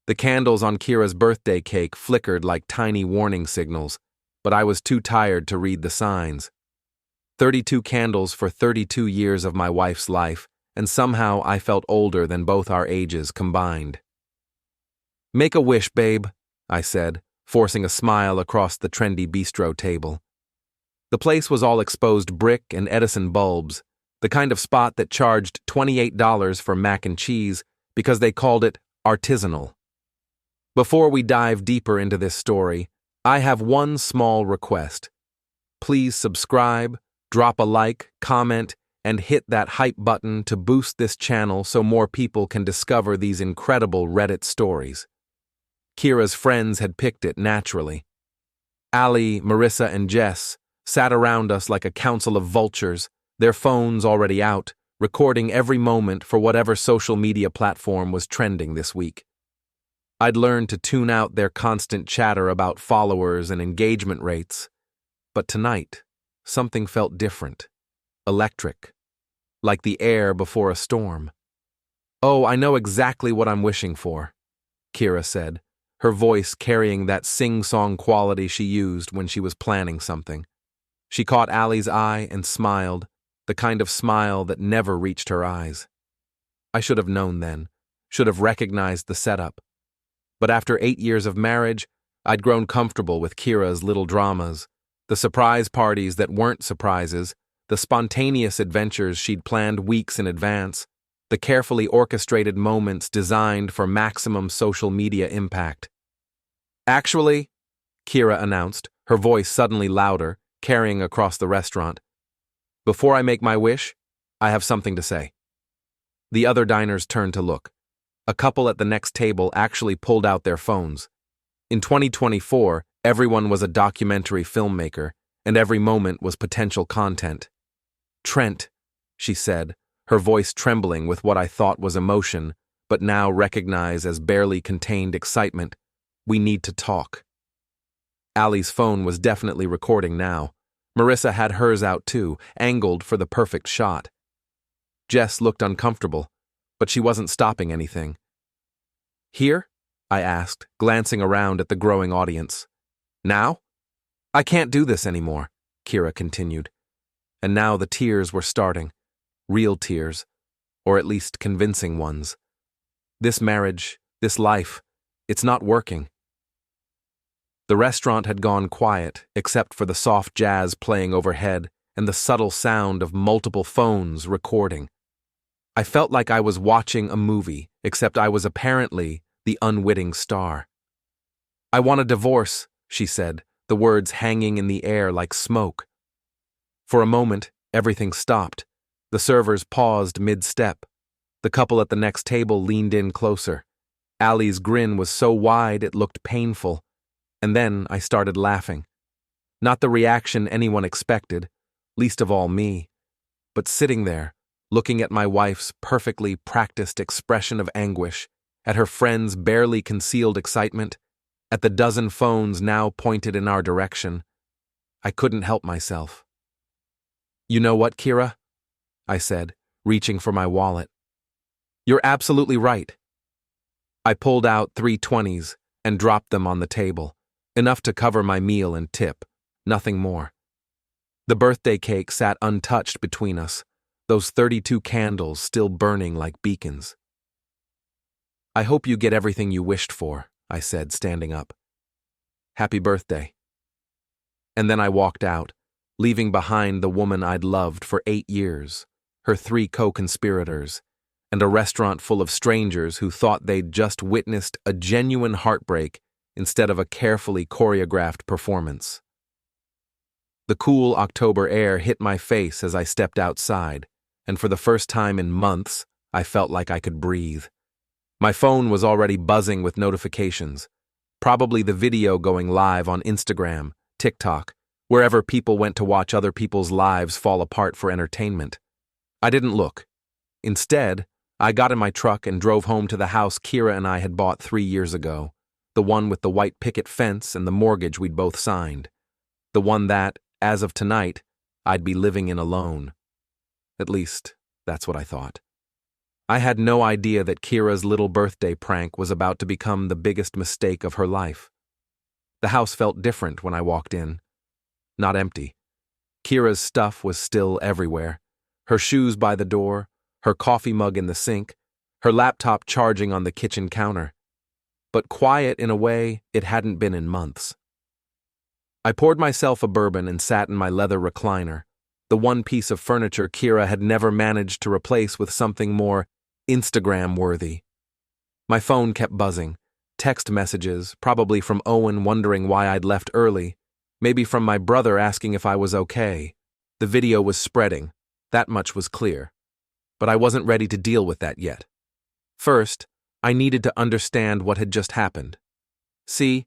The candles on Keira's birthday cake flickered like tiny warning signals, but I was too tired to read the signs. 32 candles for 32 years of my wife's life, and somehow I felt older than both our ages combined. "Make a wish, babe," I said, forcing a smile across the trendy bistro table. The place was all exposed brick and Edison bulbs, the kind of spot that charged $28 for mac and cheese because they called it artisanal. Before we dive deeper into this story, I have one small request. Please subscribe, drop a like, comment, and hit that hype button to boost this channel so more people can discover these incredible Reddit stories. Keira's friends had picked it naturally. Ali, Marissa, and Jess sat around us like a council of vultures, their phones already out, recording every moment for whatever social media platform was trending this week. I'd learned to tune out their constant chatter about followers and engagement rates, but tonight, something felt different, electric, like the air before a storm. "Oh, I know exactly what I'm wishing for," Keira said, her voice carrying that sing-song quality she used when she was planning something. She caught Allie's eye and smiled, the kind of smile that never reached her eyes. I should have known then, should have recognized the setup. But after 8 years of marriage, I'd grown comfortable with Keira's little dramas, the surprise parties that weren't surprises, the spontaneous adventures she'd planned weeks in advance, the carefully orchestrated moments designed for maximum social media impact. "Actually," Keira announced, her voice suddenly louder, carrying across the restaurant, "before I make my wish, I have something to say." The other diners turned to look. A couple at the next table actually pulled out their phones. In 2024, everyone was a documentary filmmaker, and every moment was potential content. "Trent," she said, her voice trembling with what I thought was emotion, but now recognized as barely contained excitement, "we need to talk." Allie's phone was definitely recording now. Marissa had hers out too, angled for the perfect shot. Jess looked uncomfortable, but she wasn't stopping anything. "Here?" I asked, glancing around at the growing audience. "Now?" "I can't do this anymore," Keira continued. And now the tears were starting. Real tears, or at least convincing ones. This marriage, this life, it's not working. The restaurant had gone quiet, except for the soft jazz playing overhead and the subtle sound of multiple phones recording. I felt like I was watching a movie, except I was apparently the unwitting star. "I want a divorce," she said, the words hanging in the air like smoke. For a moment, everything stopped. The servers paused mid-step. The couple at the next table leaned in closer. Allie's grin was so wide it looked painful. And then I started laughing. Not the reaction anyone expected, least of all me, but sitting there, looking at my wife's perfectly practiced expression of anguish, at her friend's barely concealed excitement, at the dozen phones now pointed in our direction, I couldn't help myself. "You know what, Keira?" I said, reaching for my wallet. "You're absolutely right." I pulled out 3 20s and dropped them on the table. Enough to cover my meal and tip, nothing more. The birthday cake sat untouched between us, those 32 candles still burning like beacons. "I hope you get everything you wished for," I said, standing up. "Happy birthday." And then I walked out, leaving behind the woman I'd loved for 8 years, her 3 co-conspirators, and a restaurant full of strangers who thought they'd just witnessed a genuine heartbreak instead of a carefully choreographed performance. The cool October air hit my face as I stepped outside, and for the first time in months, I felt like I could breathe. My phone was already buzzing with notifications, probably the video going live on Instagram, TikTok, wherever people went to watch other people's lives fall apart for entertainment. I didn't look. Instead, I got in my truck and drove home to the house Keira and I had bought 3 years ago. The one with the white picket fence and the mortgage we'd both signed. The one that, as of tonight, I'd be living in alone. At least, that's what I thought. I had no idea that Kira's little birthday prank was about to become the biggest mistake of her life. The house felt different when I walked in. Not empty. Kira's stuff was still everywhere. Her shoes by the door, her coffee mug in the sink, her laptop charging on the kitchen counter. But quiet in a way it hadn't been in months. I poured myself a bourbon and sat in my leather recliner, the one piece of furniture Keira had never managed to replace with something more Instagram-worthy. My phone kept buzzing. Text messages, probably from Owen wondering why I'd left early, maybe from my brother asking if I was okay. The video was spreading, that much was clear. But I wasn't ready to deal with that yet. First, I needed to understand what had just happened. See,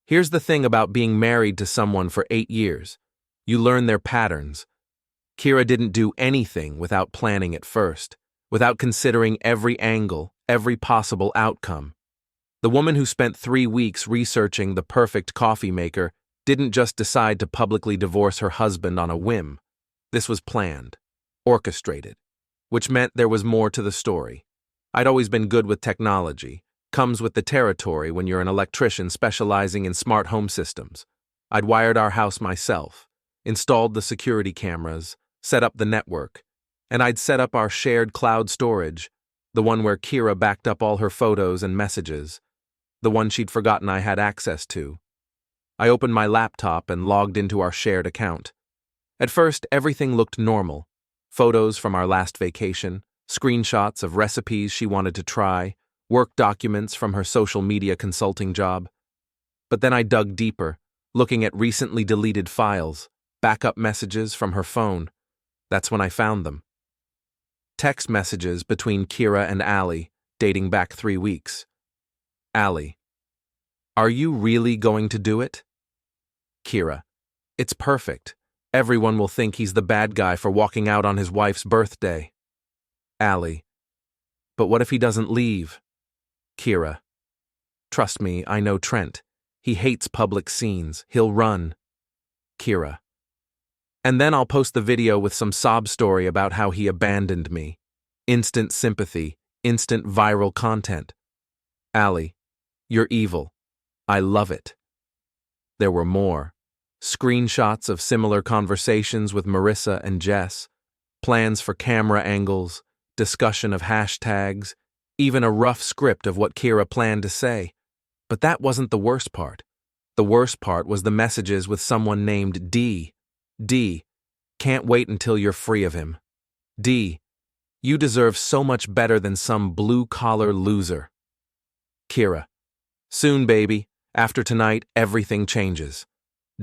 here's the thing about being married to someone for 8 years. You learn their patterns. Keira didn't do anything without planning it first, without considering every angle, every possible outcome. The woman who spent 3 weeks researching the perfect coffee maker didn't just decide to publicly divorce her husband on a whim. This was planned, orchestrated, which meant there was more to the story. I'd always been good with technology. Comes with the territory when you're an electrician specializing in smart home systems. I'd wired our house myself, installed the security cameras, set up the network, and I'd set up our shared cloud storage, the one where Keira backed up all her photos and messages, the one she'd forgotten I had access to. I opened my laptop and logged into our shared account. At first, everything looked normal. Photos from our last vacation, screenshots of recipes she wanted to try, work documents from her social media consulting job. But then I dug deeper, looking at recently deleted files, backup messages from her phone. That's when I found them. Text messages between Keira and Allie, dating back 3 weeks. Allie: "Are you really going to do it?" Keira: "It's perfect. Everyone will think he's the bad guy for walking out on his wife's birthday." Allie: "But what if he doesn't leave?" Keira: "Trust me, I know Trent. He hates public scenes. He'll run." Keira: "And then I'll post the video with some sob story about how he abandoned me. Instant sympathy, instant viral content." Allie: "You're evil. I love it." There were more. Screenshots of similar conversations with Marissa and Jess, plans for camera angles, discussion of hashtags, even a rough script of what Keira planned to say. But that wasn't the worst part. The worst part was the messages with someone named D. D: "Can't wait until you're free of him." D: "You deserve so much better than some blue-collar loser." Keira: "Soon, baby. After tonight, everything changes."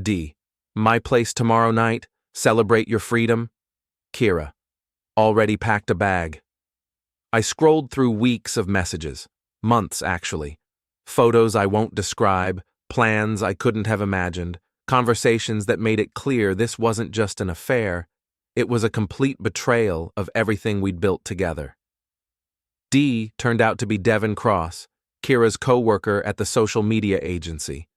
D: "My place tomorrow night. Celebrate your freedom." Keira: "Already packed a bag." I scrolled through weeks of messages, months actually, photos I won't describe, plans I couldn't have imagined, conversations that made it clear this wasn't just an affair, it was a complete betrayal of everything we'd built together. D turned out to be Devin, Keira's co-worker at the social media agency.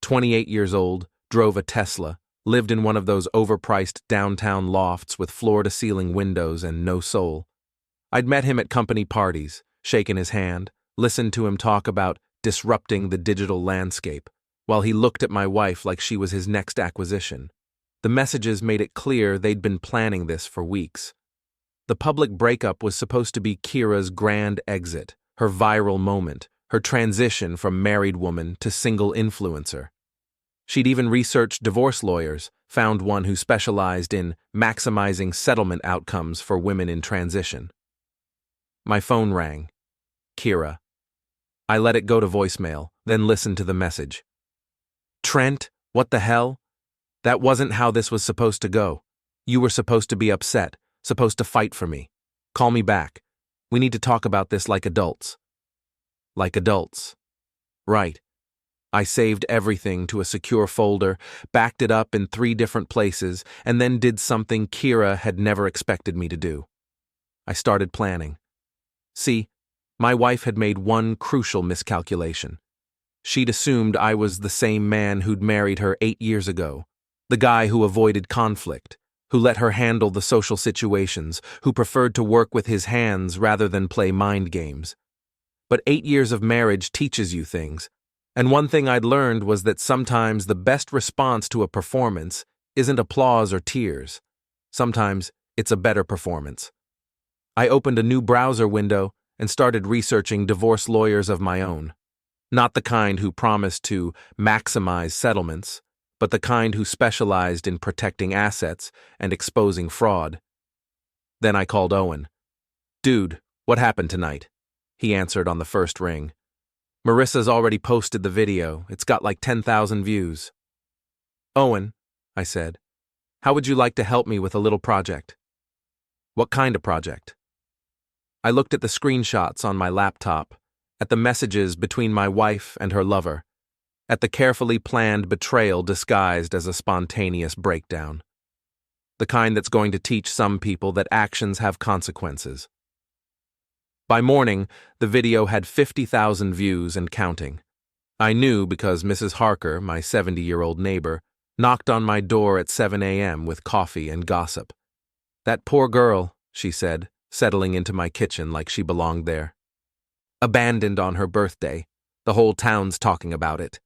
28 years old, drove a Tesla, lived in one of those overpriced downtown lofts with floor-to-ceiling windows and no soul. I'd met him at company parties, shaken his hand, listened to him talk about disrupting the digital landscape, while he looked at my wife like she was his next acquisition. The messages made it clear they'd been planning this for weeks. The public breakup was supposed to be Keira's grand exit, her viral moment, her transition from married woman to single influencer. She'd even researched divorce lawyers, found one who specialized in maximizing settlement outcomes for women in transition. My phone rang. Keira. I let it go to voicemail, then listened to the message. "Trent, what the hell? That wasn't how this was supposed to go. You were supposed to be upset, supposed to fight for me. Call me back. We need to talk about this like adults." Like adults. Right. I saved everything to a secure folder, backed it up in 3 different places, and then did something Keira had never expected me to do. I started planning. See, my wife had made one crucial miscalculation. She'd assumed I was the same man who'd married her 8 years ago, the guy who avoided conflict, who let her handle the social situations, who preferred to work with his hands rather than play mind games. But 8 years of marriage teaches you things, and one thing I'd learned was that sometimes the best response to a performance isn't applause or tears. Sometimes it's a better performance. I opened a new browser window and started researching divorce lawyers of my own. Not the kind who promised to maximize settlements, but the kind who specialized in protecting assets and exposing fraud. Then I called Owen. "Dude, what happened tonight?" He answered on the first ring. "Marissa's already posted the video. It's got like 10,000 views." "Owen," I said, "how would you like to help me with a little project?" "What kind of project?" I looked at the screenshots on my laptop, at the messages between my wife and her lover, at the carefully planned betrayal disguised as a spontaneous breakdown. The kind that's going to teach some people that actions have consequences. By morning, the video had 50,000 views and counting. I knew because Mrs. Harker, my 70-year-old neighbor, knocked on my door at 7 a.m. with coffee and gossip. "That poor girl," she said, settling into my kitchen like she belonged there. "Abandoned on her birthday. The whole town's talking about it."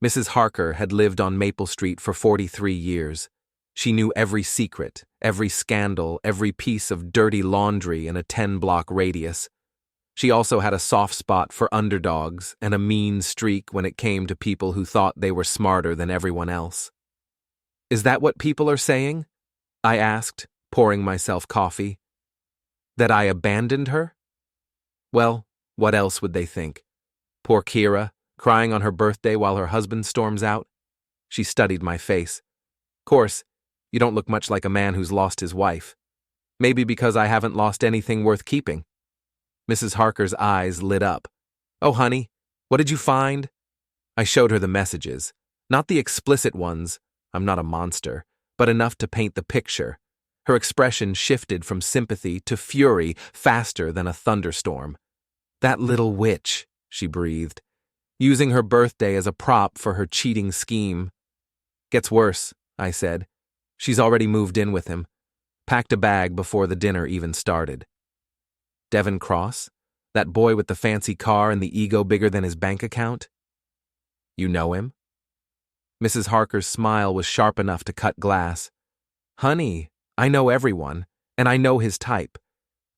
Mrs. Harker had lived on Maple Street for 43 years. She knew every secret, every scandal, every piece of dirty laundry in a 10-block radius. She also had a soft spot for underdogs and a mean streak when it came to people who thought they were smarter than everyone else. "Is that what people are saying?" I asked, pouring myself coffee. "That I abandoned her?" Well, what else would they think? Poor Keira, crying on her birthday while her husband storms out. She studied my face. "Course, you don't look much like a man who's lost his wife. Maybe because I haven't lost anything worth keeping." Mrs. Harker's eyes lit up. "Oh, honey, what did you find?" I showed her the messages. Not the explicit ones, I'm not a monster, but enough to paint the picture. Her expression shifted from sympathy to fury faster than a thunderstorm. "That little witch," she breathed, "using her birthday as a prop for her cheating scheme." "Gets worse," I said. "She's already moved in with him. Packed a bag before the dinner even started." Devin Cross? That boy with the fancy car and the ego bigger than his bank account? "You know him?" Mrs. Harker's smile was sharp enough to cut glass. "Honey, I know everyone, and I know his type.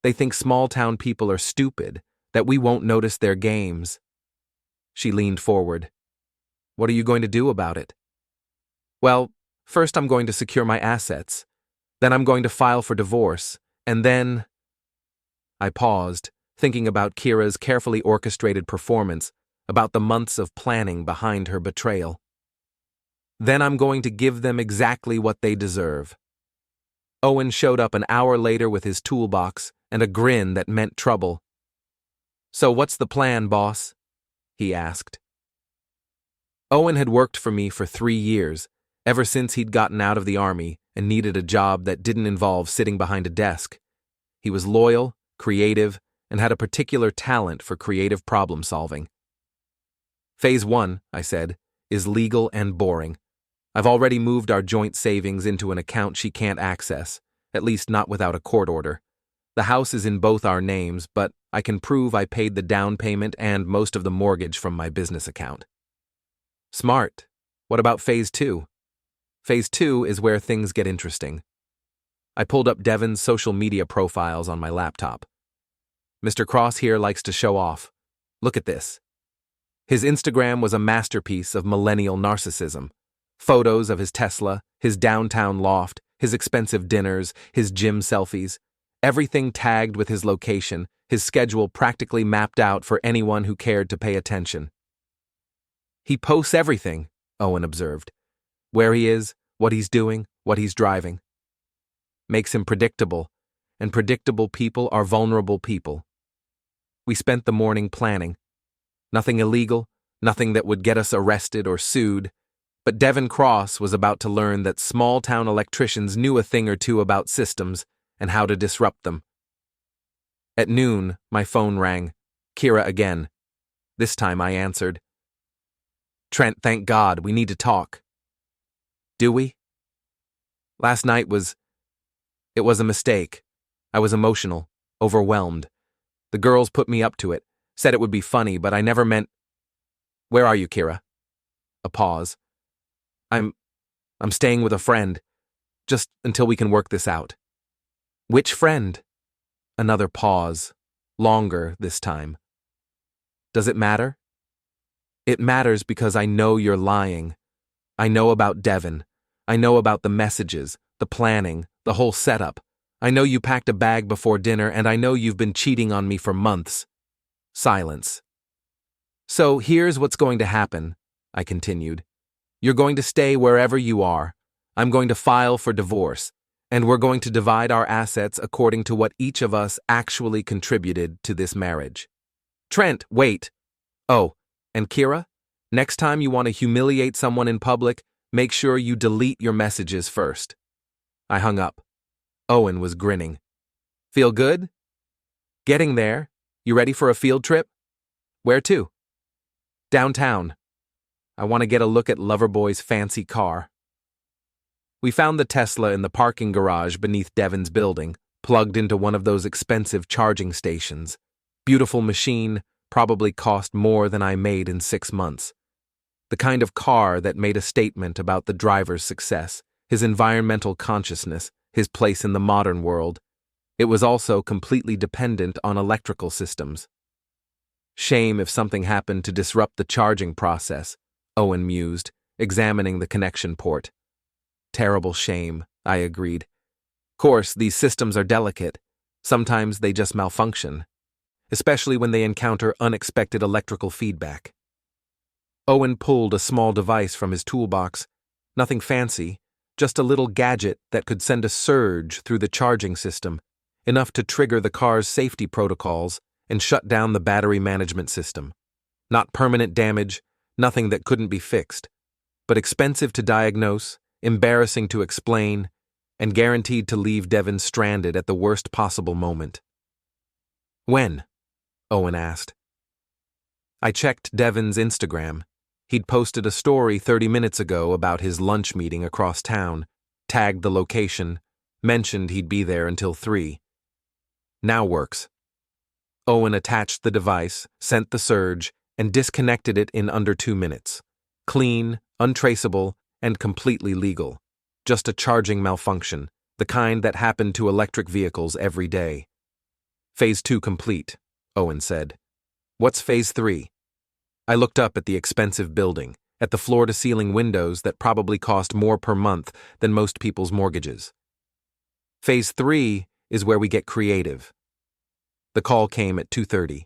They think small-town people are stupid, that we won't notice their games." She leaned forward. "What are you going to do about it?" "Well, first I'm going to secure my assets. Then I'm going to file for divorce, and then—" I paused, thinking about Keira's carefully orchestrated performance, about the months of planning behind her betrayal. "Then I'm going to give them exactly what they deserve." Owen showed up an hour later with his toolbox and a grin that meant trouble. "So what's the plan, boss?" he asked. Owen had worked for me for 3 years, ever since he'd gotten out of the army and needed a job that didn't involve sitting behind a desk. He was loyal, creative, and had a particular talent for creative problem-solving. "Phase 1, I said, is legal and boring. I've already moved our joint savings into an account she can't access, at least not without a court order. The house is in both our names, but I can prove I paid the down payment and most of the mortgage from my business account." "Smart. What about Phase 2? Phase 2 is where things get interesting." I pulled up Devin's social media profiles on my laptop. "Mr. Cross here likes to show off. Look at this." His Instagram was a masterpiece of millennial narcissism. Photos of his Tesla, his downtown loft, his expensive dinners, his gym selfies. Everything tagged with his location, his schedule practically mapped out for anyone who cared to pay attention. "He posts everything," Owen observed. "Where he is, what he's doing, what he's driving. Makes him predictable, and predictable people are vulnerable people." We spent the morning planning. Nothing illegal, nothing that would get us arrested or sued, but Devin Cross was about to learn that small-town electricians knew a thing or two about systems and how to disrupt them. At noon, my phone rang. Keira again. This time I answered. "Trent, thank God, we need to talk." "Do we?" Last night it was a mistake. I was emotional, overwhelmed. The girls put me up to it, said it would be funny, but I never meant. Where are you, Keira? A pause. I'm staying with a friend, just until we can work this out. Which friend? Another pause, longer this time. Does it matter? It matters because I know you're lying. I know about Devin. I know about the messages, the planning, the whole setup. I know you packed a bag before dinner, and I know you've been cheating on me for months. Silence. So here's what's going to happen, I continued. You're going to stay wherever you are. I'm going to file for divorce, and we're going to divide our assets according to what each of us actually contributed to this marriage. Trent, wait. Oh, and Keira, next time you want to humiliate someone in public, make sure you delete your messages first. I hung up. Owen was grinning. Feel good? Getting there. You ready for a field trip? Where to? Downtown. I want to get a look at Loverboy's fancy car. We found the Tesla in the parking garage beneath Devin's building, plugged into one of those expensive charging stations. Beautiful machine, probably cost more than I made in 6 months. The kind of car that made a statement about the driver's success, his environmental consciousness, his place in the modern world. It was also completely dependent on electrical systems. Shame if something happened to disrupt the charging process, Owen mused, examining the connection port. Terrible shame, I agreed. Course, these systems are delicate. Sometimes they just malfunction, especially when they encounter unexpected electrical feedback. Owen pulled a small device from his toolbox. Nothing fancy, just a little gadget that could send a surge through the charging system, enough to trigger the car's safety protocols and shut down the battery management system. Not permanent damage, nothing that couldn't be fixed, but expensive to diagnose, embarrassing to explain, and guaranteed to leave Devin stranded at the worst possible moment. When? Owen asked. I checked Devin's Instagram. He'd posted a story 30 minutes ago about his lunch meeting across town, tagged the location, mentioned he'd be there until 3. Now works. Owen attached the device, sent the surge, and disconnected it in under 2 minutes. Clean, untraceable, and completely legal. Just a charging malfunction, the kind that happened to electric vehicles every day. Phase 2 complete, Owen said. What's Phase 3? I looked up at the expensive building, at the floor-to-ceiling windows that probably cost more per month than most people's mortgages. Phase 3 is where we get creative. The call came at 2:30.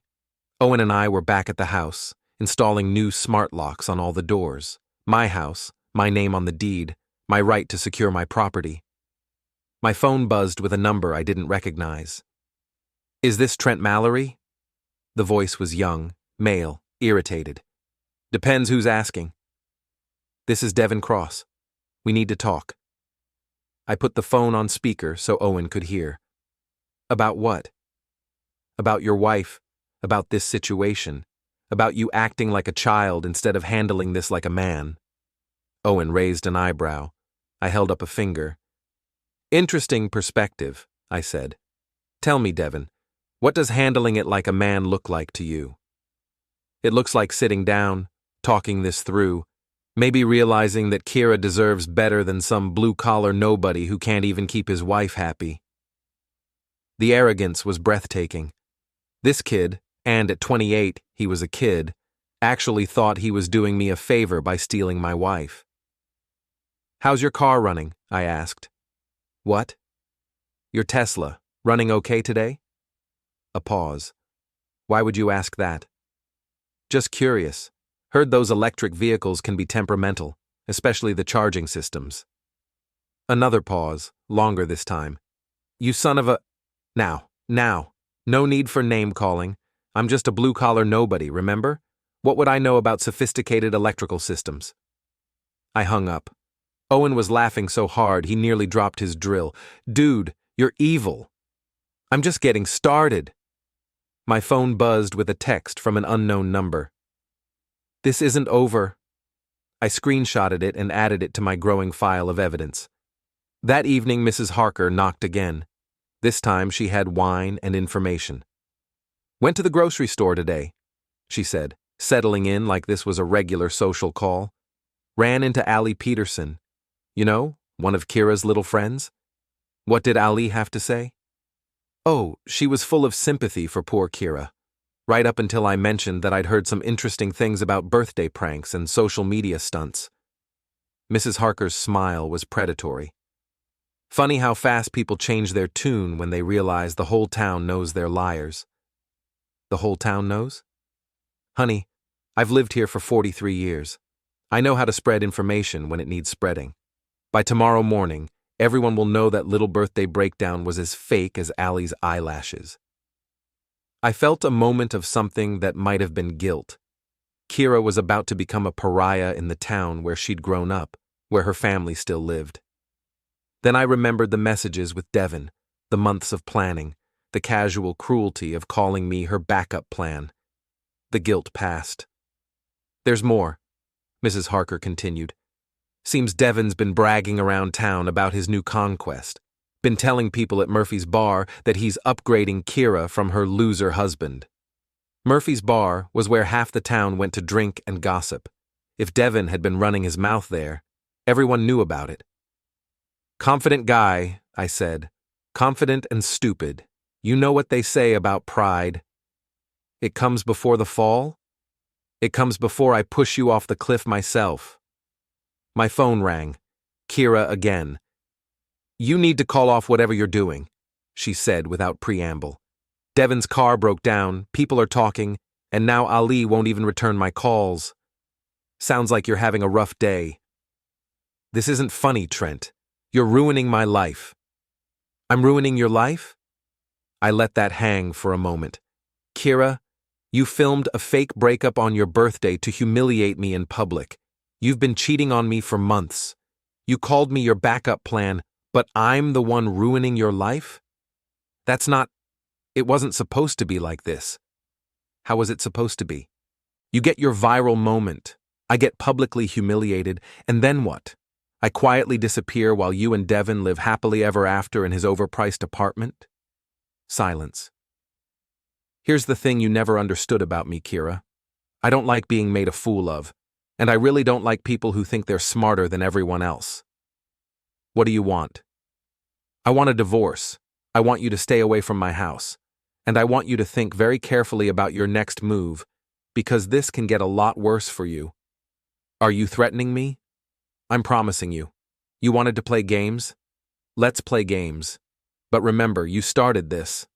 Owen and I were back at the house, installing new smart locks on all the doors. My house, my name on the deed, my right to secure my property. My phone buzzed with a number I didn't recognize. Is this Trent Mallory? The voice was young, male, irritated. Depends who's asking. This is Devin Cross. We need to talk. I put the phone on speaker so Owen could hear. About what? About your wife, about this situation, about you acting like a child instead of handling this like a man. Owen raised an eyebrow. I held up a finger. Interesting perspective, I said. Tell me, Devin, what does handling it like a man look like to you? It looks like sitting down, talking this through, maybe realizing that Keira deserves better than some blue-collar nobody who can't even keep his wife happy. The arrogance was breathtaking. This kid, and at 28 he was a kid, actually thought he was doing me a favor by stealing my wife. How's your car running? I asked. What? Your Tesla, running okay today? A pause. Why would you ask that? Just curious. Heard those electric vehicles can be temperamental, especially the charging systems. Another pause, longer this time. You son of a... Now. No need for name-calling. I'm just a blue-collar nobody, remember? What would I know about sophisticated electrical systems? I hung up. Owen was laughing so hard he nearly dropped his drill. Dude, you're evil. I'm just getting started. My phone buzzed with a text from an unknown number. This isn't over. I screenshotted it and added it to my growing file of evidence. That evening, Mrs. Harker knocked again. This time she had wine and information. "Went to the grocery store today," she said, settling in like this was a regular social call. "Ran into Allie Peterson. You know, one of Kira's little friends." What did Allie have to say? Oh, she was full of sympathy for poor Keira. Right up until I mentioned that I'd heard some interesting things about birthday pranks and social media stunts. Mrs. Harker's smile was predatory. Funny how fast people change their tune when they realize the whole town knows they're liars. The whole town knows? Honey, I've lived here for 43 years. I know how to spread information when it needs spreading. By tomorrow morning, everyone will know that little birthday breakdown was as fake as Allie's eyelashes. I felt a moment of something that might have been guilt. Keira was about to become a pariah in the town where she'd grown up, where her family still lived. Then I remembered the messages with Devin, the months of planning, the casual cruelty of calling me her backup plan. The guilt passed. "There's more," Mrs. Harker continued. "Seems Devin's been bragging around town about his new conquest. Been telling people at Murphy's Bar that he's upgrading Keira from her loser husband." Murphy's Bar was where half the town went to drink and gossip. If Devin had been running his mouth there, everyone knew about it. "Confident guy," I said. "Confident and stupid. You know what they say about pride. It comes before the fall? It comes before I push you off the cliff myself." My phone rang. Keira again. "You need to call off whatever you're doing," she said without preamble. "Devin's car broke down, people are talking, and now Ali won't even return my calls. Sounds like you're having a rough day." "This isn't funny, Trent. You're ruining my life." "I'm ruining your life?" I let that hang for a moment. "Keira, you filmed a fake breakup on your birthday to humiliate me in public. You've been cheating on me for months. You called me your backup plan, but I'm the one ruining your life? It wasn't supposed to be like this." "How was it supposed to be?" "You get your viral moment. I get publicly humiliated, and then what? I quietly disappear while you and Devin live happily ever after in his overpriced apartment?" Silence. "Here's the thing you never understood about me, Keira. I don't like being made a fool of, and I really don't like people who think they're smarter than everyone else." "What do you want?" "I want a divorce. I want you to stay away from my house. And I want you to think very carefully about your next move, because this can get a lot worse for you." "Are you threatening me?" "I'm promising you. You wanted to play games? Let's play games. But remember, you started this."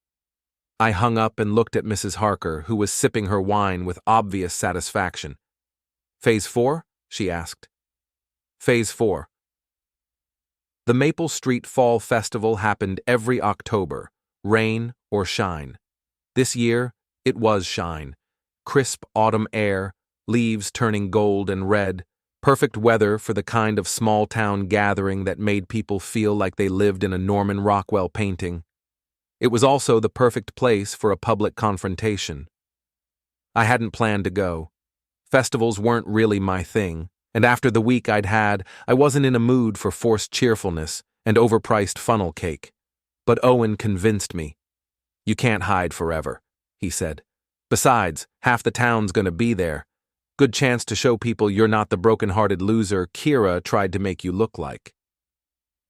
I hung up and looked at Mrs. Harker, who was sipping her wine with obvious satisfaction. "Phase 4? She asked. "Phase 4. The Maple Street Fall Festival happened every October, rain or shine. This year, it was shine. Crisp autumn air, leaves turning gold and red, perfect weather for the kind of small-town gathering that made people feel like they lived in a Norman Rockwell painting. It was also the perfect place for a public confrontation. I hadn't planned to go. Festivals weren't really my thing, and after the week I'd had, I wasn't in a mood for forced cheerfulness and overpriced funnel cake. But Owen convinced me. "You can't hide forever," he said. "Besides, half the town's gonna be there. Good chance to show people you're not the broken-hearted loser Keira tried to make you look like."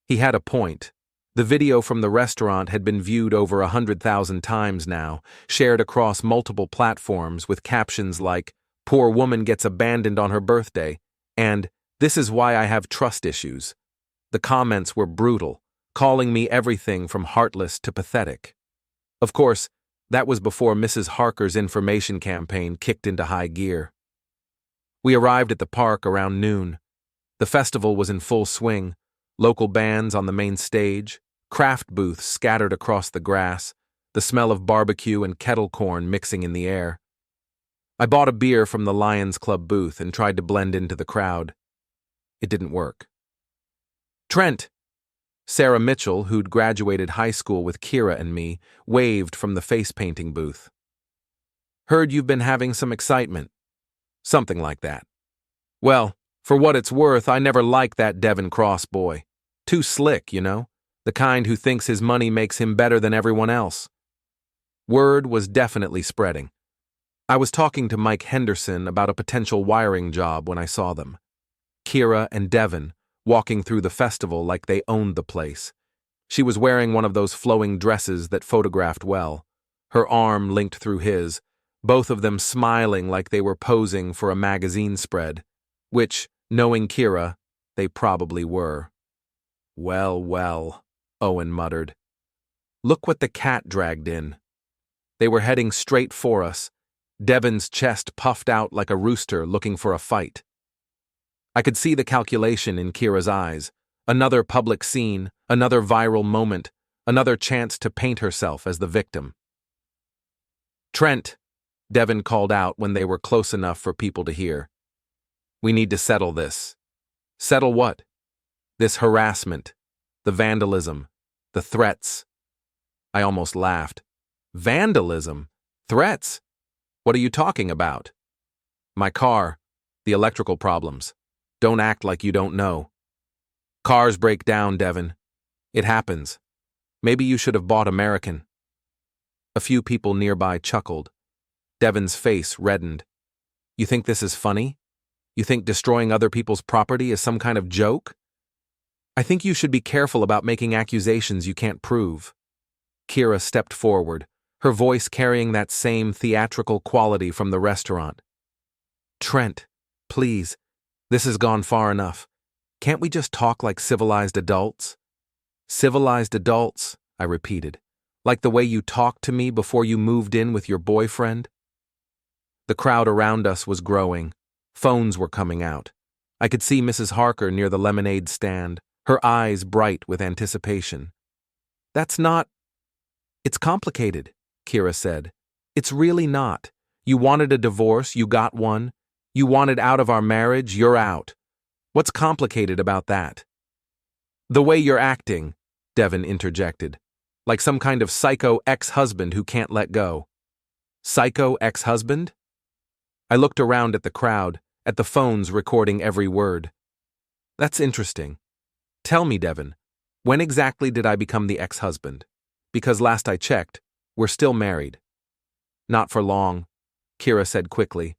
He had a point. The video from the restaurant had been viewed over 100,000 times now, shared across multiple platforms with captions like, "Poor woman gets abandoned on her birthday," and "This is why I have trust issues." The comments were brutal, calling me everything from heartless to pathetic. Of course, that was before Mrs. Harker's information campaign kicked into high gear. We arrived at the park around noon. The festival was in full swing, local bands on the main stage, craft booths scattered across the grass, the smell of barbecue and kettle corn mixing in the air. I bought a beer from the Lions Club booth and tried to blend into the crowd. It didn't work. "Trent!" Sarah Mitchell, who'd graduated high school with Keira and me, waved from the face-painting booth. "Heard you've been having some excitement." "Something like that." "Well, for what it's worth, I never liked that Devin Cross boy. Too slick, you know? The kind who thinks his money makes him better than everyone else. Word was definitely spreading. I was talking to Mike Henderson about a potential wiring job when I saw them. Keira and Devin, walking through the festival like they owned the place. She was wearing one of those flowing dresses that photographed well, her arm linked through his, both of them smiling like they were posing for a magazine spread, which, knowing Keira, they probably were. Well, well, Owen muttered. Look what the cat dragged in. They were heading straight for us, Devin's chest puffed out like a rooster looking for a fight. I could see the calculation in Keira's eyes. Another public scene, another viral moment, another chance to paint herself as the victim. Trent, Devin called out when they were close enough for people to hear. We need to settle this. Settle what? This harassment, the vandalism, the threats. I almost laughed. Vandalism? Threats? What are you talking about? My car, the electrical problems. Don't act like you don't know. Cars break down, Devin. It happens. Maybe you should have bought American. A few people nearby chuckled. Devin's face reddened. You think this is funny? You think destroying other people's property is some kind of joke? I think you should be careful about making accusations you can't prove. Keira stepped forward, her voice carrying that same theatrical quality from the restaurant. Trent, please, this has gone far enough. Can't we just talk like civilized adults? Civilized adults, I repeated, like the way you talked to me before you moved in with your boyfriend? The crowd around us was growing. Phones were coming out. I could see Mrs. Harker near the lemonade stand, her eyes bright with anticipation. That's not... It's complicated, Keira said. It's really not. You wanted a divorce, you got one. You wanted out of our marriage, you're out. What's complicated about that? The way you're acting, Devin interjected, like some kind of psycho ex-husband who can't let go. Psycho ex-husband? I looked around at the crowd, at the phones recording every word. That's interesting. Tell me, Devin, when exactly did I become the ex-husband? Because last I checked, we're still married. Not for long, Keira said quickly.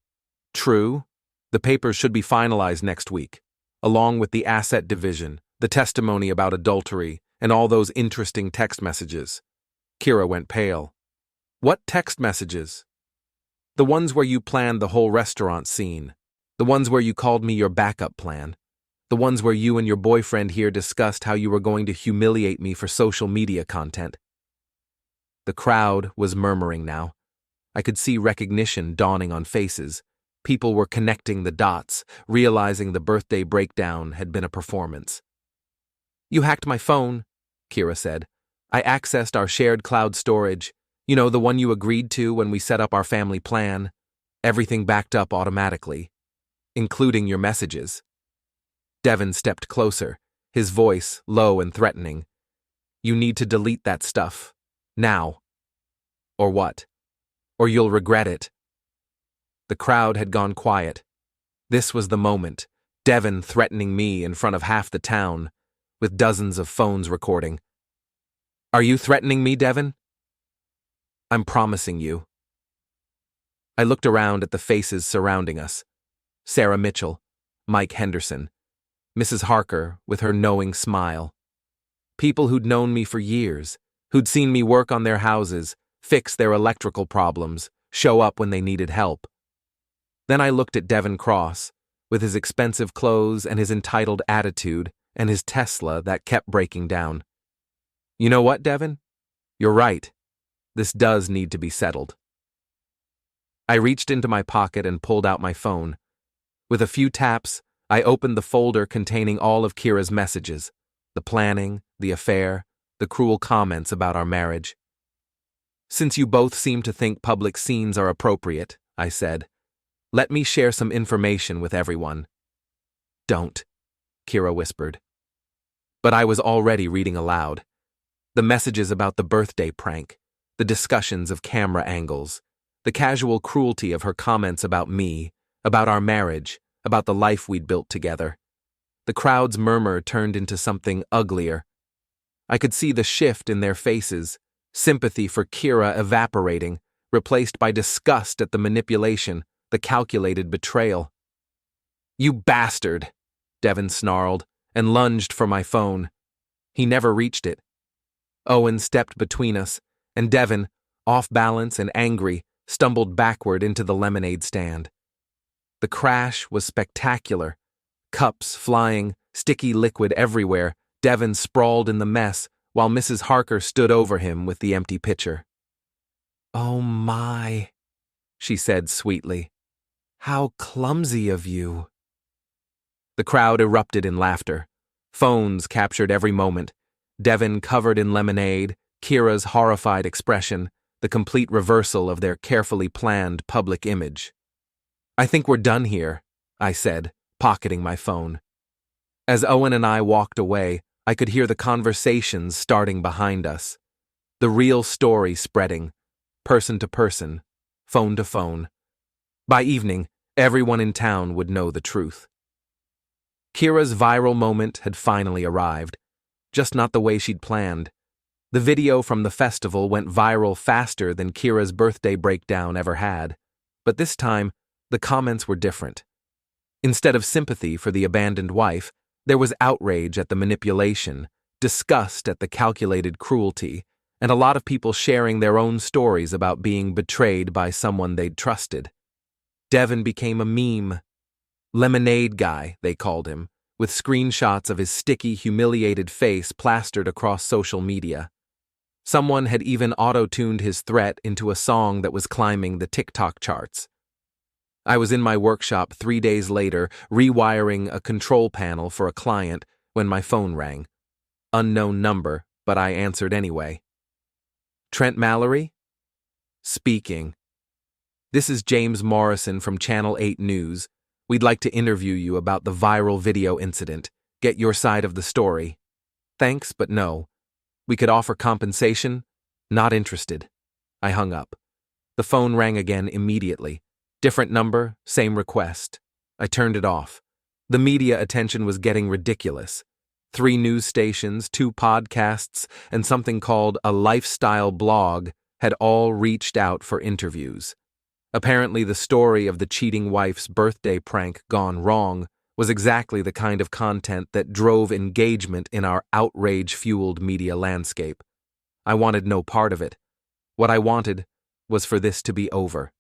True, the papers should be finalized next week, along with the asset division, the testimony about adultery, and all those interesting text messages. Keira went pale. What text messages? The ones where you planned the whole restaurant scene. The ones where you called me your backup plan. The ones where you and your boyfriend here discussed how you were going to humiliate me for social media content. The crowd was murmuring now. I could see recognition dawning on faces. People were connecting the dots, realizing the birthday breakdown had been a performance. You hacked my phone, Keira said. I accessed our shared cloud storage. You know, the one you agreed to when we set up our family plan. Everything backed up automatically, including your messages. Devin stepped closer, his voice low and threatening. You need to delete that stuff. Now. Or what? Or you'll regret it. The crowd had gone quiet. This was the moment, Devin threatening me in front of half the town, with dozens of phones recording. Are you threatening me, Devin? I'm promising you. I looked around at the faces surrounding us. Sarah Mitchell, Mike Henderson, Mrs. Harker with her knowing smile. People who'd known me for years, who'd seen me work on their houses, fix their electrical problems, show up when they needed help. Then I looked at Devin Cross, with his expensive clothes and his entitled attitude and his Tesla that kept breaking down. You know what, Devin? You're right. This does need to be settled. I reached into my pocket and pulled out my phone. With a few taps, I opened the folder containing all of Keira's messages, the planning, the affair, the cruel comments about our marriage. Since you both seem to think public scenes are appropriate, I said, let me share some information with everyone. Don't, Keira whispered. But I was already reading aloud. The messages about the birthday prank, the discussions of camera angles, the casual cruelty of her comments about me, about our marriage, about the life we'd built together. The crowd's murmur turned into something uglier. I could see the shift in their faces, sympathy for Keira evaporating, replaced by disgust at the manipulation, the calculated betrayal. "You bastard!" Devin snarled, and lunged for my phone. He never reached it. Owen stepped between us, and Devin, off balance and angry, stumbled backward into the lemonade stand. The crash was spectacular. Cups flying, sticky liquid everywhere. Devin sprawled in the mess, while Mrs. Harker stood over him with the empty pitcher. "Oh my," she said sweetly. "How clumsy of you." The crowd erupted in laughter. Phones captured every moment. Devin covered in lemonade, Keira's horrified expression, the complete reversal of their carefully planned public image. "I think we're done here," I said, pocketing my phone. As Owen and I walked away, I could hear the conversations starting behind us. The real story spreading, person to person, phone to phone. By evening, everyone in town would know the truth. Keira's viral moment had finally arrived, just not the way she'd planned. The video from the festival went viral faster than Keira's birthday breakdown ever had, but this time, the comments were different. Instead of sympathy for the abandoned wife, there was outrage at the manipulation, disgust at the calculated cruelty, and a lot of people sharing their own stories about being betrayed by someone they'd trusted. Devin became a meme. Lemonade Guy, they called him, with screenshots of his sticky, humiliated face plastered across social media. Someone had even auto-tuned his threat into a song that was climbing the TikTok charts. I was in my workshop 3 days later, rewiring a control panel for a client when my phone rang. Unknown number, but I answered anyway. "Trent Mallory?" "Speaking. This is James Morrison from Channel 8 News. We'd like to interview you about the viral video incident. Get your side of the story." "Thanks, but no. We could offer compensation. Not interested." I hung up. The phone rang again immediately. Different number, same request. I turned it off. The media attention was getting ridiculous. 3 news stations, 2 podcasts, and something called a lifestyle blog had all reached out for interviews. Apparently, the story of the cheating wife's birthday prank gone wrong was exactly the kind of content that drove engagement in our outrage-fueled media landscape. I wanted no part of it. What I wanted was for this to be over.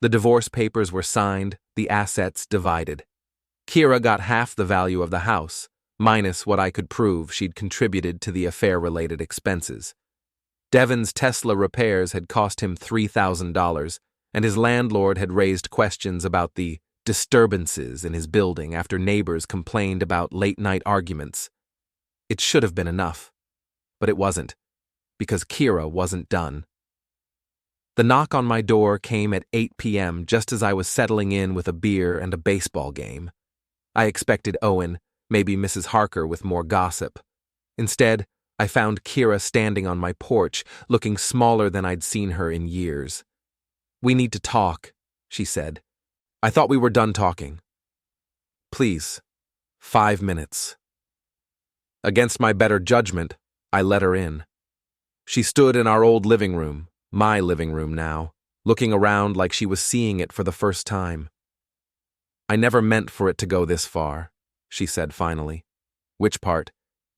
The divorce papers were signed, the assets divided. Keira got half the value of the house, minus what I could prove she'd contributed to the affair-related expenses. Devin's Tesla repairs had cost him $3,000, and his landlord had raised questions about the disturbances in his building after neighbors complained about late-night arguments. It should have been enough, but it wasn't, because Keira wasn't done. The knock on my door came at 8 p.m. just as I was settling in with a beer and a baseball game. I expected Owen, maybe Mrs. Harker with more gossip. Instead, I found Keira standing on my porch, looking smaller than I'd seen her in years. "We need to talk," she said. "I thought we were done talking." "Please, 5 minutes." Against my better judgment, I let her in. She stood in our old living room, my living room now, looking around like she was seeing it for the first time. "I never meant for it to go this far," she said finally. "Which part?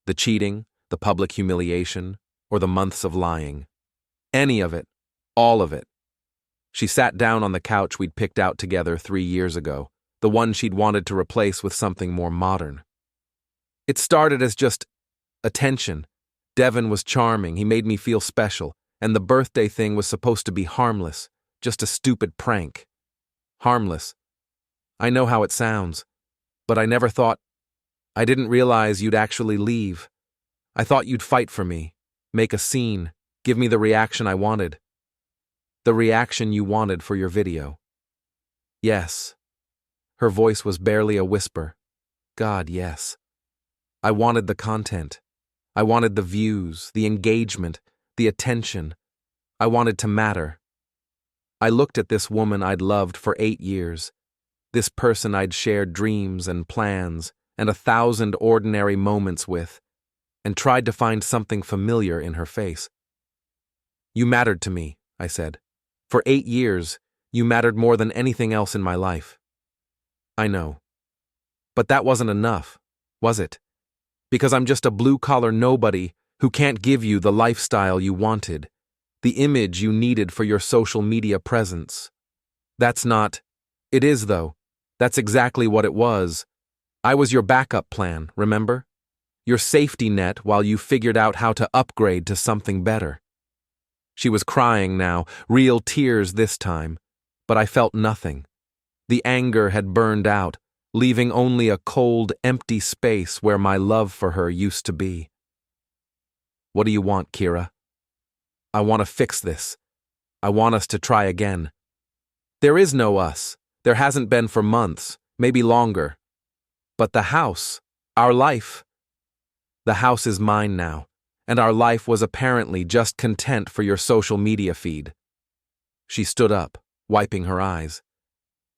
The cheating, the public humiliation, or the months of lying?" "Any of it. All of it." She sat down on the couch we'd picked out together 3 years ago, the one she'd wanted to replace with something more modern. "It started as just attention. Devin was charming, he made me feel special, and the birthday thing was supposed to be harmless, just a stupid prank." "Harmless. I know how it sounds, but I never thought. I didn't realize you'd actually leave. I thought you'd fight for me, make a scene, give me the reaction I wanted." "The reaction you wanted for your video?" "Yes." Her voice was barely a whisper. "God, yes. I wanted the content. I wanted the views, the engagement, the attention. I wanted to matter. I looked at this woman I'd loved for 8 years, this person I'd shared dreams and plans, and 1,000 ordinary moments with, and tried to find something familiar in her face. "You mattered to me," I said. "For 8 years, you mattered more than anything else in my life." "I know. But that wasn't enough, was it? Because I'm just a blue-collar nobody who can't give you the lifestyle you wanted, the image you needed for your social media presence. That's not... It is, though. That's exactly what it was. I was your backup plan, remember? Your safety net while you figured out how to upgrade to something better." She was crying now, real tears this time, but I felt nothing. The anger had burned out, leaving only a cold, empty space where my love for her used to be. "What do you want, Keira?" "I want to fix this. I want us to try again." "There is no us. There hasn't been for months, maybe longer. But the house, our life. The house is mine now, and our life was apparently just content for your social media feed." She stood up, wiping her eyes.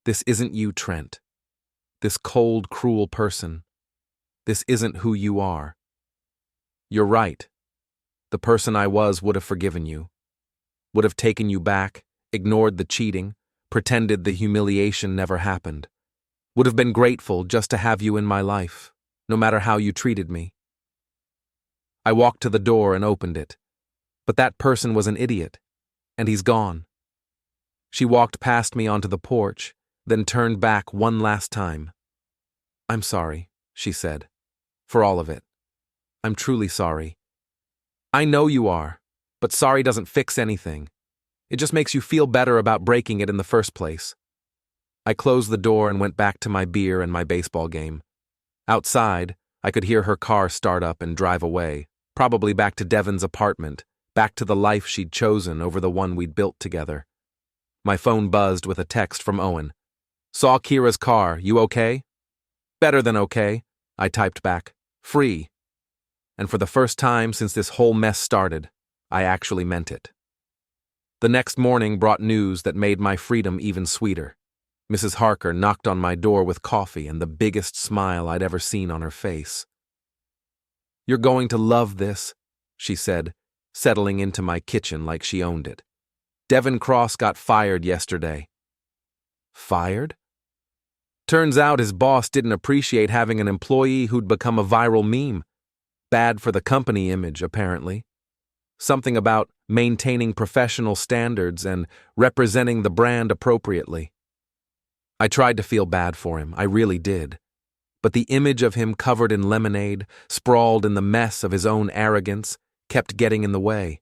"This isn't you, Trent. This cold, cruel person. This isn't who you are. You're right. The person I was would have forgiven you, would have taken you back, ignored the cheating, pretended the humiliation never happened, would have been grateful just to have you in my life, no matter how you treated me." I walked to the door and opened it, but that person was an idiot, and he's gone. She walked past me onto the porch, then turned back one last time. "I'm sorry," she said, "for all of it. I'm truly sorry." "I know you are, but sorry doesn't fix anything. It just makes you feel better about breaking it in the first place." I closed the door and went back to my beer and my baseball game. Outside, I could hear her car start up and drive away, probably back to Devin's apartment, back to the life she'd chosen over the one we'd built together. My phone buzzed with a text from Owen. "Saw Keira's car, you okay?" "Better than okay," I typed back. "Free." And for the first time since this whole mess started, I actually meant it. The next morning brought news that made my freedom even sweeter. Mrs. Harker knocked on my door with coffee and the biggest smile I'd ever seen on her face. "You're going to love this," she said, settling into my kitchen like she owned it. "Devin Cross got fired yesterday." "Fired?" Turns out his boss didn't appreciate having an employee who'd become a viral meme. Bad for the company image, apparently. Something about maintaining professional standards and representing the brand appropriately. I tried to feel bad for him, I really did. But the image of him covered in lemonade, sprawled in the mess of his own arrogance, kept getting in the way.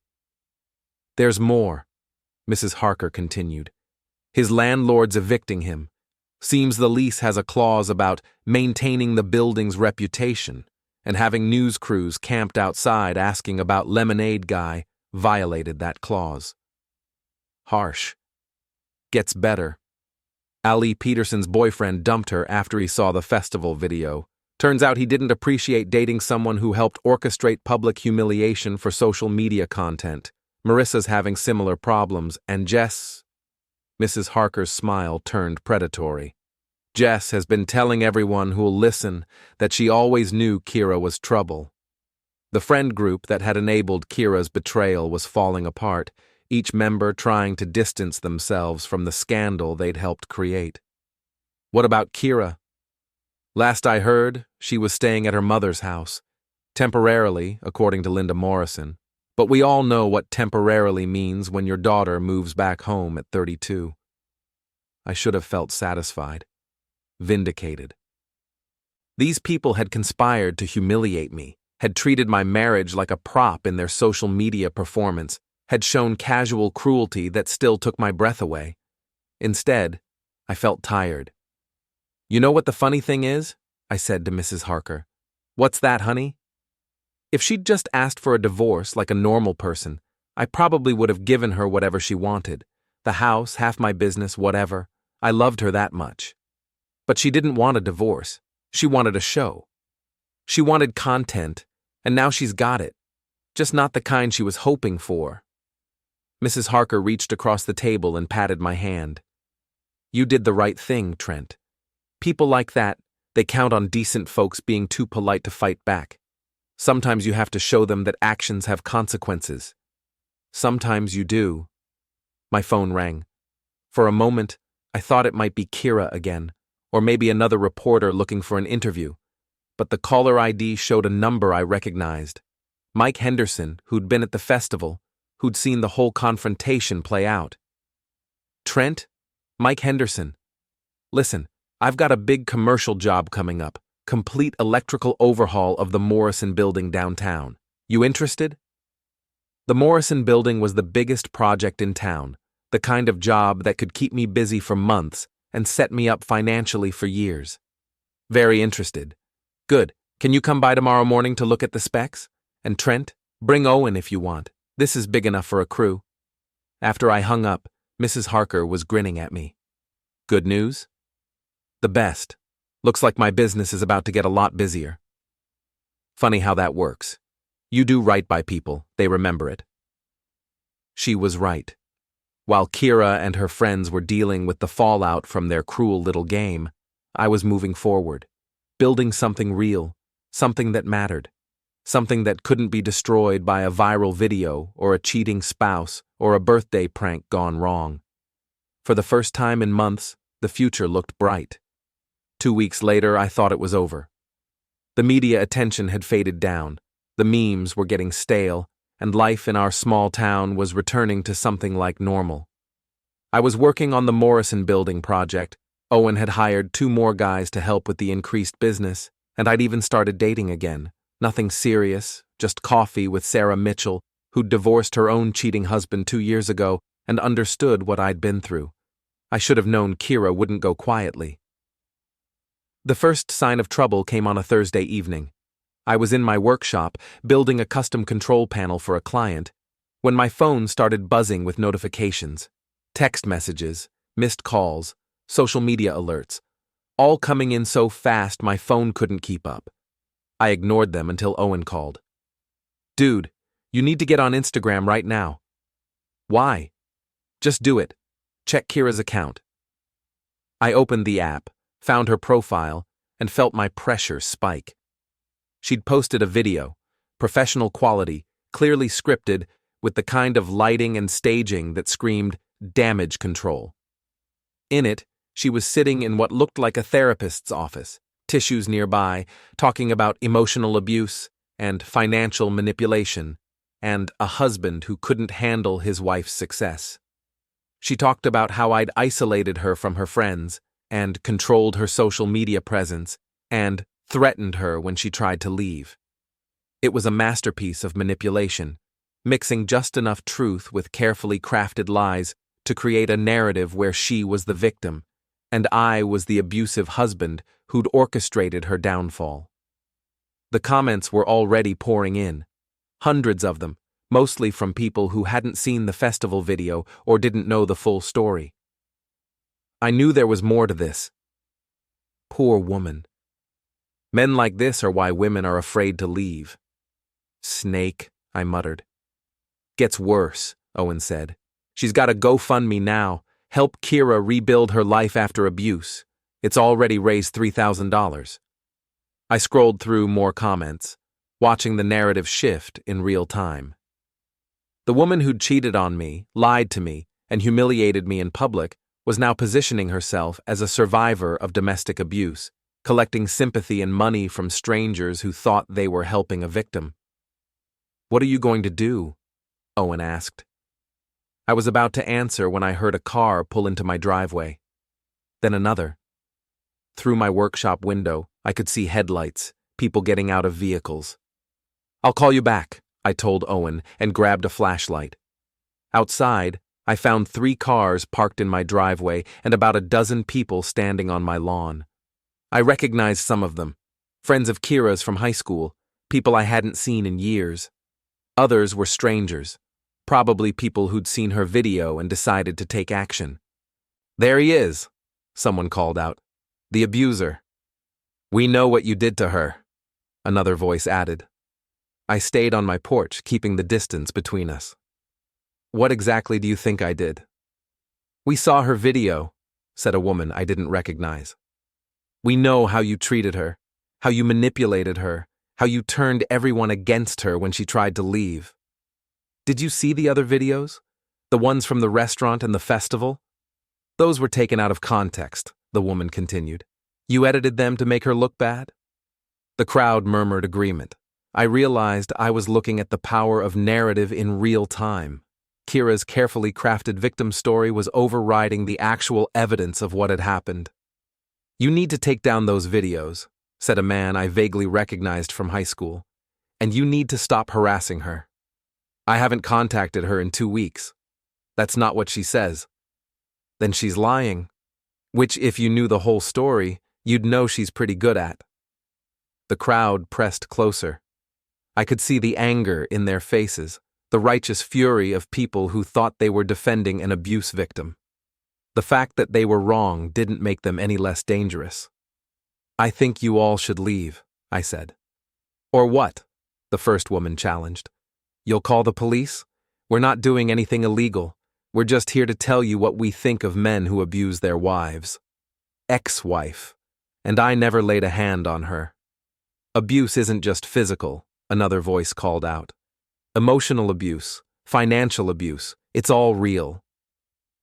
"There's more," Mrs. Harker continued. "His landlord's evicting him. Seems the lease has a clause about maintaining the building's reputation, and having news crews camped outside asking about Lemonade Guy violated that clause." Harsh. Gets better. Ali Peterson's boyfriend dumped her after he saw the festival video. Turns out he didn't appreciate dating someone who helped orchestrate public humiliation for social media content. Marissa's having similar problems, and Jess... Mrs. Harker's smile turned predatory. "Jess has been telling everyone who'll listen that she always knew Keira was trouble." The friend group that had enabled Keira's betrayal was falling apart, each member trying to distance themselves from the scandal they'd helped create. "What about Keira?" "Last I heard, she was staying at her mother's house. Temporarily, according to Linda Morrison. But we all know what temporarily means when your daughter moves back home at 32. I should have felt satisfied. Vindicated. These people had conspired to humiliate me, had treated my marriage like a prop in their social media performance, had shown casual cruelty that still took my breath away. Instead, I felt tired. "You know what the funny thing is?" I said to Mrs. Harker. "What's that, honey?" If she'd just asked for a divorce like a normal person, I probably would have given her whatever she wanted. The house, half my business, whatever. I loved her that much. But she didn't want a divorce. She wanted a show. She wanted content, and now she's got it. Just not the kind she was hoping for. Mrs. Harker reached across the table and patted my hand. "You did the right thing, Trent. People like that, They count on decent folks being too polite to fight back. Sometimes you have to show them that actions have consequences. Sometimes you do. My phone rang. For a moment, I thought it might be Keira again, or maybe another reporter looking for an interview. But the caller ID showed a number I recognized. Mike Henderson, who'd been at the festival, who'd seen the whole confrontation play out. Trent? Mike Henderson. Listen, I've got a big commercial job coming up. Complete electrical overhaul of the Morrison Building downtown. You interested? The Morrison Building was the biggest project in town, the kind of job that could keep me busy for months and set me up financially for years. Very interested. Good. Can you come by tomorrow morning to look at the specs? And Trent, bring Owen if you want. This is big enough for a crew. After I hung up, Mrs. Harker was grinning at me. Good news? The best. Looks like my business is about to get a lot busier. Funny how that works. You do right by people, they remember it. She was right. While Keira and her friends were dealing with the fallout from their cruel little game, I was moving forward, building something real, something that mattered, something that couldn't be destroyed by a viral video or a cheating spouse or a birthday prank gone wrong. For the first time in months, the future looked bright. 2 weeks later, I thought it was over. The media attention had faded down, the memes were getting stale, and life in our small town was returning to something like normal. I was working on the Morrison Building project. Owen had hired 2 more guys to help with the increased business, and I'd even started dating again. Nothing serious, just coffee with Sarah Mitchell, who'd divorced her own cheating husband 2 years ago and understood what I'd been through. I should have known Keira wouldn't go quietly. The first sign of trouble came on a Thursday evening. I was in my workshop, building a custom control panel for a client, when my phone started buzzing with notifications. Text messages, missed calls, social media alerts, all coming in so fast my phone couldn't keep up. I ignored them until Owen called. Dude, you need to get on Instagram right now. Why? Just do it. Check Keira's account. I opened the app, found her profile, and felt my pressure spike. She'd posted a video, professional quality, clearly scripted, with the kind of lighting and staging that screamed damage control. In it, she was sitting in what looked like a therapist's office, tissues nearby, talking about emotional abuse and financial manipulation, and a husband who couldn't handle his wife's success. She talked about how I'd isolated her from her friends, and controlled her social media presence, and threatened her when she tried to leave. It was a masterpiece of manipulation, mixing just enough truth with carefully crafted lies to create a narrative where she was the victim, and I was the abusive husband who'd orchestrated her downfall. The comments were already pouring in, hundreds of them, mostly from people who hadn't seen the festival video or didn't know the full story. I knew there was more to this. Poor woman. Men like this are why women are afraid to leave. Snake, I muttered. Gets worse, Owen said. She's got a GoFundMe now. Help Keira rebuild her life after abuse. It's already raised $3,000. I scrolled through more comments, watching the narrative shift in real time. The woman who'd cheated on me, lied to me, and humiliated me in public was now positioning herself as a survivor of domestic abuse, collecting sympathy and money from strangers who thought they were helping a victim. What are you going to do? Owen asked. I was about to answer when I heard a car pull into my driveway. Then another. Through my workshop window, I could see headlights, people getting out of vehicles. I'll call you back, I told Owen and grabbed a flashlight. Outside, I found 3 cars parked in my driveway and about a dozen people standing on my lawn. I recognized some of them, friends of Keira's from high school, people I hadn't seen in years. Others were strangers, probably people who'd seen her video and decided to take action. There he is, someone called out. The abuser. We know what you did to her, another voice added. I stayed on my porch, keeping the distance between us. What exactly do you think I did? We saw her video, said a woman I didn't recognize. We know how you treated her, how you manipulated her, how you turned everyone against her when she tried to leave. Did you see the other videos? The ones from the restaurant and the festival? Those were taken out of context, the woman continued. You edited them to make her look bad? The crowd murmured agreement. I realized I was looking at the power of narrative in real time. Keira's carefully crafted victim story was overriding the actual evidence of what had happened. You need to take down those videos, said a man I vaguely recognized from high school, and you need to stop harassing her. I haven't contacted her in 2 weeks. That's not what she says. Then she's lying, which if you knew the whole story, you'd know she's pretty good at. The crowd pressed closer. I could see the anger in their faces, the righteous fury of people who thought they were defending an abuse victim. The fact that they were wrong didn't make them any less dangerous. I think you all should leave, I said. Or what? The first woman challenged. You'll call the police? We're not doing anything illegal. We're just here to tell you what we think of men who abuse their wives. Ex-wife. And I never laid a hand on her. Abuse isn't just physical, another voice called out. Emotional abuse, financial abuse, it's all real.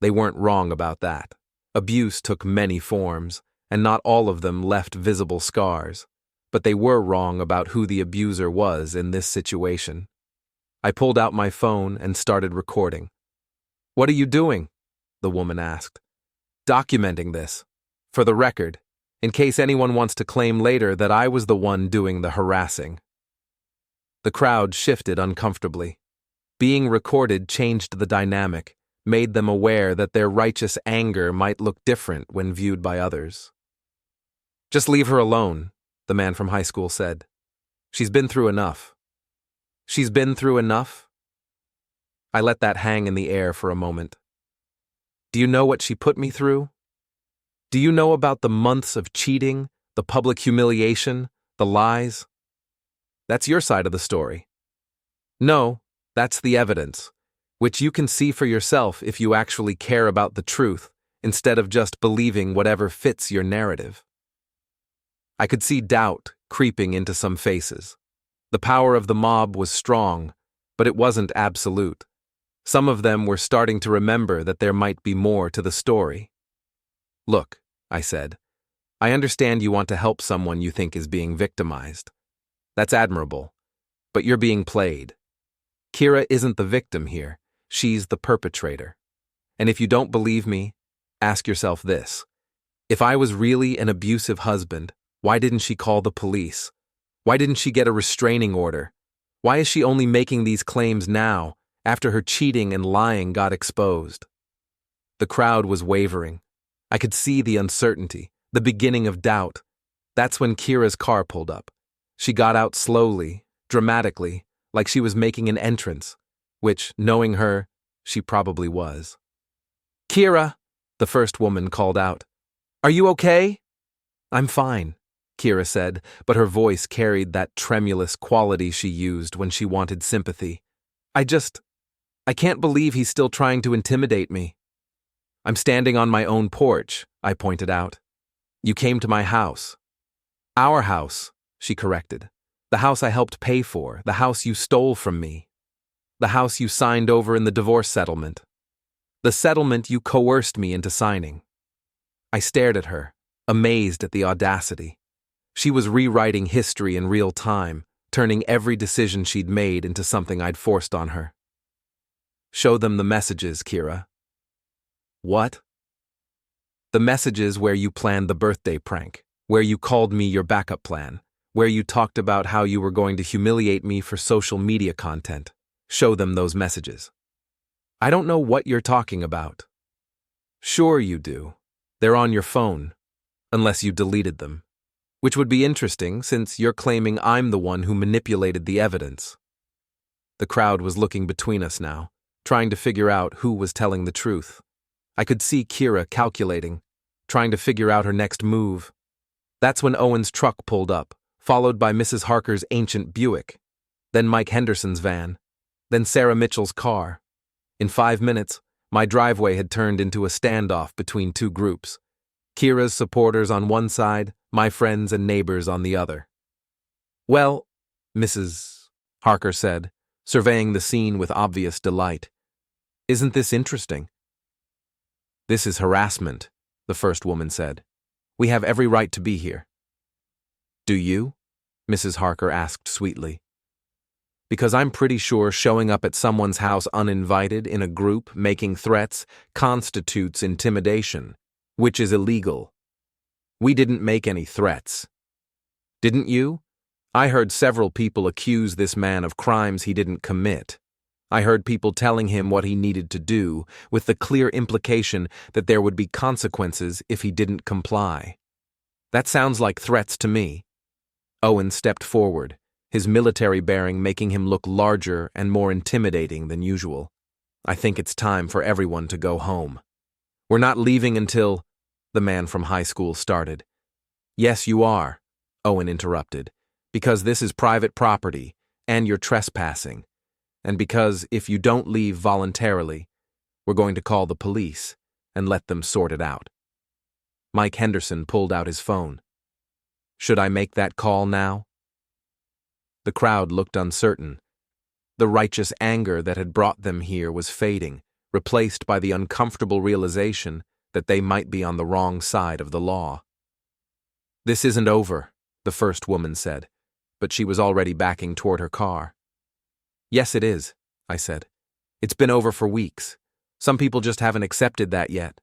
They weren't wrong about that. Abuse took many forms, and not all of them left visible scars. But they were wrong about who the abuser was in this situation. I pulled out my phone and started recording. What are you doing? The woman asked. Documenting this. For the record, in case anyone wants to claim later that I was the one doing the harassing. The crowd shifted uncomfortably. Being recorded changed the dynamic, made them aware that their righteous anger might look different when viewed by others. Just leave her alone, the man from high school said. She's been through enough. She's been through enough? I let that hang in the air for a moment. Do you know what she put me through? Do you know about the months of cheating, the public humiliation, the lies? That's your side of the story. No, that's the evidence, which you can see for yourself if you actually care about the truth, instead of just believing whatever fits your narrative. I could see doubt creeping into some faces. The power of the mob was strong, but it wasn't absolute. Some of them were starting to remember that there might be more to the story. Look, I said, I understand you want to help someone you think is being victimized. That's admirable, but you're being played. Keira isn't the victim here, she's the perpetrator. And if you don't believe me, ask yourself this. If I was really an abusive husband, why didn't she call the police? Why didn't she get a restraining order? Why is she only making these claims now, after her cheating and lying got exposed? The crowd was wavering. I could see the uncertainty, the beginning of doubt. That's when Keira's car pulled up. She got out slowly, dramatically, like she was making an entrance, which, knowing her, she probably was. Keira, the first woman called out. Are you okay? I'm fine, Keira said, but her voice carried that tremulous quality she used when she wanted sympathy. I can't believe he's still trying to intimidate me. I'm standing on my own porch, I pointed out. You came to my house. Our house, she corrected. The house I helped pay for, the house you stole from me. The house you signed over in the divorce settlement. The settlement you coerced me into signing. I stared at her, amazed at the audacity. She was rewriting history in real time, turning every decision she'd made into something I'd forced on her. Show them the messages, Keira. What? The messages where you planned the birthday prank, where you called me your backup plan, where you talked about how you were going to humiliate me for social media content. Show them those messages. I don't know what you're talking about. Sure you do. They're on your phone, unless you deleted them. Which would be interesting since you're claiming I'm the one who manipulated the evidence. The crowd was looking between us now, trying to figure out who was telling the truth. I could see Keira calculating, trying to figure out her next move. That's when Owen's truck pulled up, followed by Mrs. Harker's ancient Buick, then Mike Henderson's van, then Sarah Mitchell's car. In 5 minutes, my driveway had turned into a standoff between two groups. Keira's supporters on one side, my friends and neighbors on the other. Well, Mrs. Harker said, surveying the scene with obvious delight. Isn't this interesting? This is harassment, the first woman said. We have every right to be here. Do you? Mrs. Harker asked sweetly. Because I'm pretty sure showing up at someone's house uninvited in a group making threats constitutes intimidation, which is illegal. We didn't make any threats. Didn't you? I heard several people accuse this man of crimes he didn't commit. I heard people telling him what he needed to do, with the clear implication that there would be consequences if he didn't comply. That sounds like threats to me. Owen stepped forward, his military bearing making him look larger and more intimidating than usual. I think it's time for everyone to go home. We're not leaving until... the man from high school started. Yes, you are, Owen interrupted, because this is private property, and you're trespassing. And because if you don't leave voluntarily, we're going to call the police and let them sort it out. Mike Henderson pulled out his phone. Should I make that call now? The crowd looked uncertain. The righteous anger that had brought them here was fading, replaced by the uncomfortable realization that they might be on the wrong side of the law. This isn't over, the first woman said, but she was already backing toward her car. Yes, it is, I said. It's been over for weeks. Some people just haven't accepted that yet.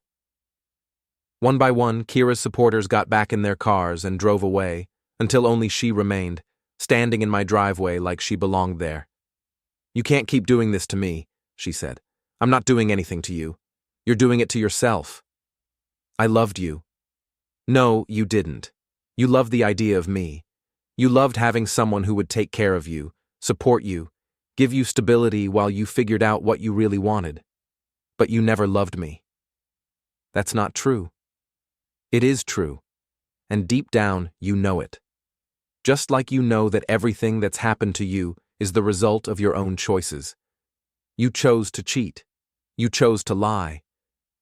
One by one, Keira's supporters got back in their cars and drove away, until only she remained, standing in my driveway like she belonged there. You can't keep doing this to me, she said. I'm not doing anything to you. You're doing it to yourself. I loved you. No, you didn't. You loved the idea of me. You loved having someone who would take care of you, support you, give you stability while you figured out what you really wanted. But you never loved me. That's not true. It is true. And deep down, you know it. Just like you know that everything that's happened to you is the result of your own choices. You chose to cheat. You chose to lie.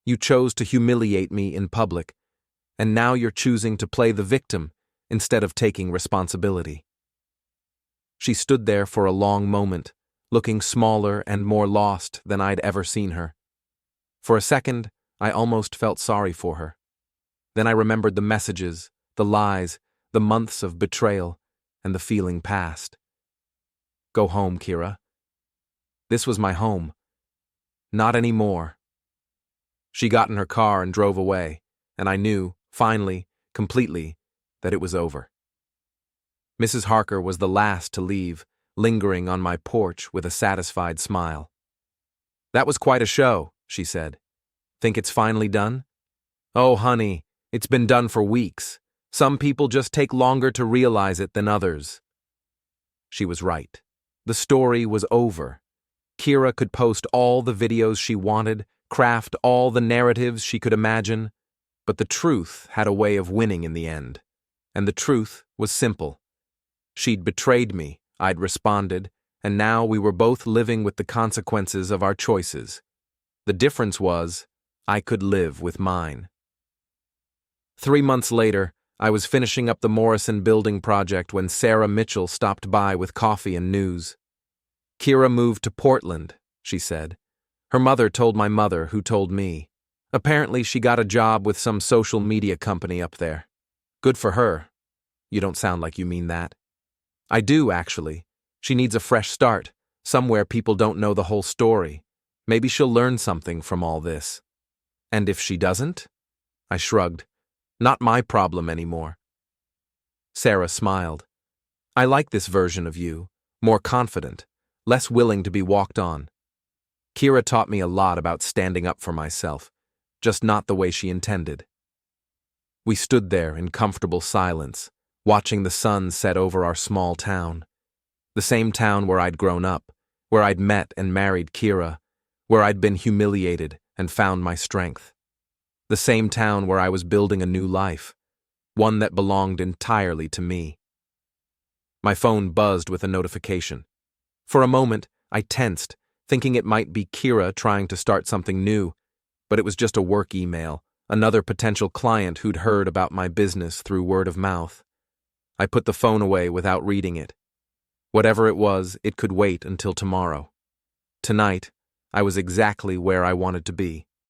You chose to humiliate me in public. And now you're choosing to play the victim instead of taking responsibility. She stood there for a long moment, looking smaller and more lost than I'd ever seen her. For a second, I almost felt sorry for her. Then I remembered the messages, the lies, the months of betrayal, and the feeling passed. Go home, Keira. This was my home. Not anymore. She got in her car and drove away, and I knew, finally, completely, that it was over. Mrs. Harker was the last to leave, lingering on my porch with a satisfied smile. That was quite a show, she said. Think it's finally done? Oh, honey, it's been done for weeks. Some people just take longer to realize it than others. She was right. The story was over. Keira could post all the videos she wanted, craft all the narratives she could imagine, but the truth had a way of winning in the end. And the truth was simple. She'd betrayed me, I'd responded, and now we were both living with the consequences of our choices. The difference was, I could live with mine. 3 months later, I was finishing up the Morrison building project when Sarah Mitchell stopped by with coffee and news. Keira moved to Portland, she said. Her mother told my mother, who told me. Apparently she got a job with some social media company up there. Good for her. You don't sound like you mean that. I do, actually. She needs a fresh start, somewhere people don't know the whole story. Maybe she'll learn something from all this. And if she doesn't? I shrugged. Not my problem anymore. Sarah smiled. I like this version of you, more confident, less willing to be walked on. Keira taught me a lot about standing up for myself, just not the way she intended. We stood there in comfortable silence, watching the sun set over our small town. The same town where I'd grown up, where I'd met and married Keira, where I'd been humiliated and found my strength. The same town where I was building a new life, one that belonged entirely to me. My phone buzzed with a notification. For a moment, I tensed, thinking it might be Keira trying to start something new, but it was just a work email, Another potential client who'd heard about my business through word of mouth. I put the phone away without reading it. Whatever it was, it could wait until tomorrow. Tonight, I was exactly where I wanted to be.